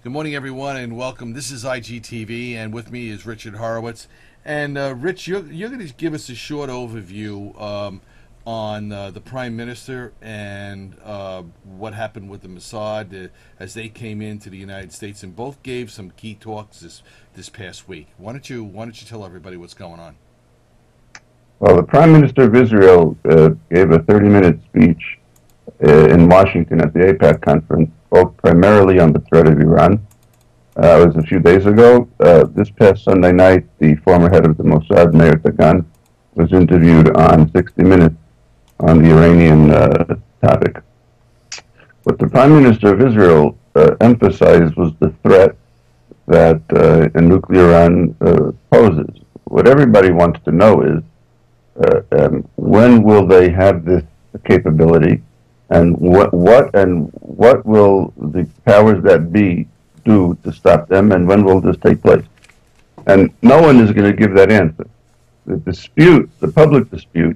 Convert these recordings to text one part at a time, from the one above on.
Good morning, everyone, and welcome. This is IGTV, and with me is Richard Horowitz. And Rich, you're going to give us a short overview on the Prime Minister and what happened with the Mossad as they came into the United States, and both gave some key talks this past week. Why don't you tell everybody what's going on? Well, the Prime Minister of Israel gave a 30-minute speech in Washington at the AIPAC conference, spoke primarily on the threat of Iran. It was a few days ago. This past Sunday night, the former head of the Mossad, Meir Dagan, was interviewed on 60 Minutes on the Iranian topic. What the Prime Minister of Israel emphasized was the threat that a nuclear Iran poses. What everybody wants to know is when will they have this capability, and what will the powers that be do to stop them, and when will this take place? And no one is going to give that answer. The dispute, the public dispute,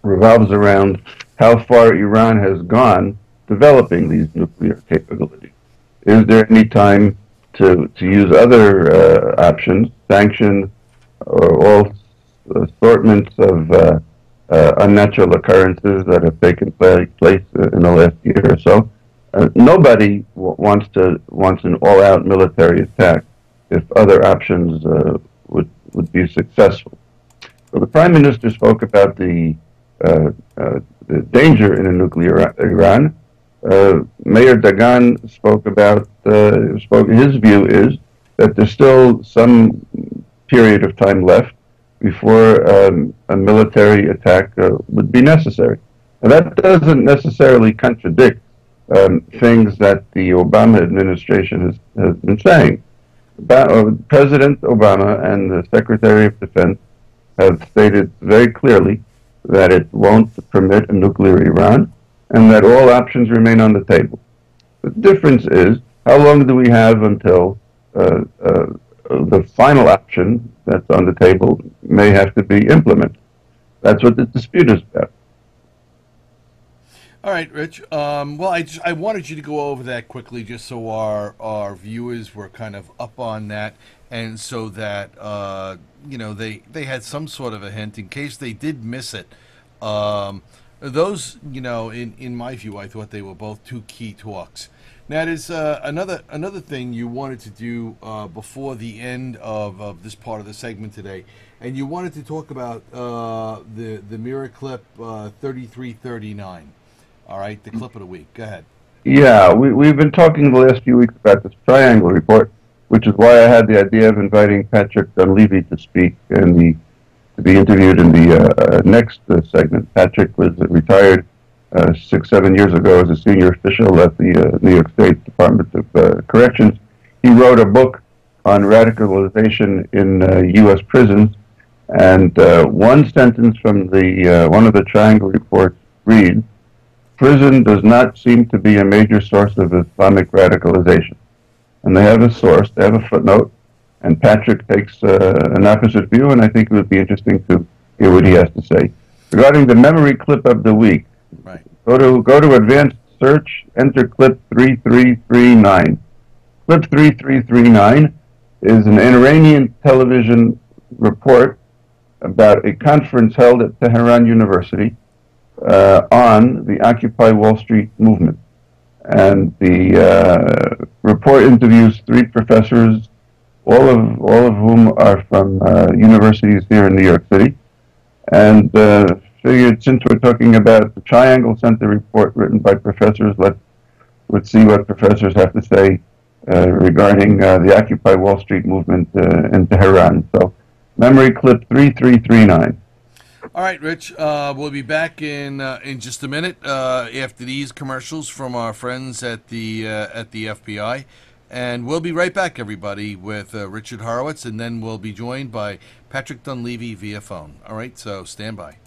revolves around how far Iran has gone developing these nuclear capabilities. Is there any time to use other options, sanctions, or all assortments of unnatural occurrences that have taken place in the last year or so? Nobody wants an all-out military attack if other options would be successful. So the Prime Minister spoke about the danger in a nuclear Iran. Meir Dagan spoke about his view is that there's still some period of time left before a military attack would be necessary. And that doesn't necessarily contradict things that the Obama administration has been saying. President Obama and the Secretary of Defense have stated very clearly that it won't permit a nuclear Iran and that all options remain on the table. The difference is, how long do we have until the final option that's on the table may have to be implemented? That's what the dispute is about. All right, Rich. Well, I wanted you to go over that quickly, just so our viewers were kind of up on that, and so that they had some sort of a hint in case they did miss it. Those, in my view, I thought they were both two key talks. Now, there's another thing you wanted to do before the end of this part of the segment today, and you wanted to talk about the mirror clip 3339. All right, the clip of the week. Go ahead. Yeah, we've been talking the last few weeks about this triangle report, which is why I had the idea of inviting Patrick Dunleavy to speak and to be interviewed in the next segment. Patrick was retired 6-7 years ago as a senior official at the New York State Department of Corrections. He wrote a book on radicalization in U.S. prisons, and one sentence from one of the triangle reports reads, "Prison does not seem to be a major source of Islamic radicalization." And they have a source, they have a footnote, and Patrick takes an opposite view, and I think it would be interesting to hear what he has to say. Regarding the memory clip of the week, right. Go to advanced search, enter clip 3339. Clip 3339 is an Iranian television report about a conference held at Tehran University on the Occupy Wall Street movement. And the report interviews 3 professors, all of whom are from universities here in New York City. And figured, since we're talking about the Triangle Center report written by professors, let's see what professors have to say regarding the Occupy Wall Street movement in Tehran. So, memory clip 3339. All right, Rich. We'll be back in just a minute after these commercials from our friends at the FBI, and we'll be right back, everybody, with Richard Horowitz, and then we'll be joined by Patrick Dunleavy via phone. All right, so stand by.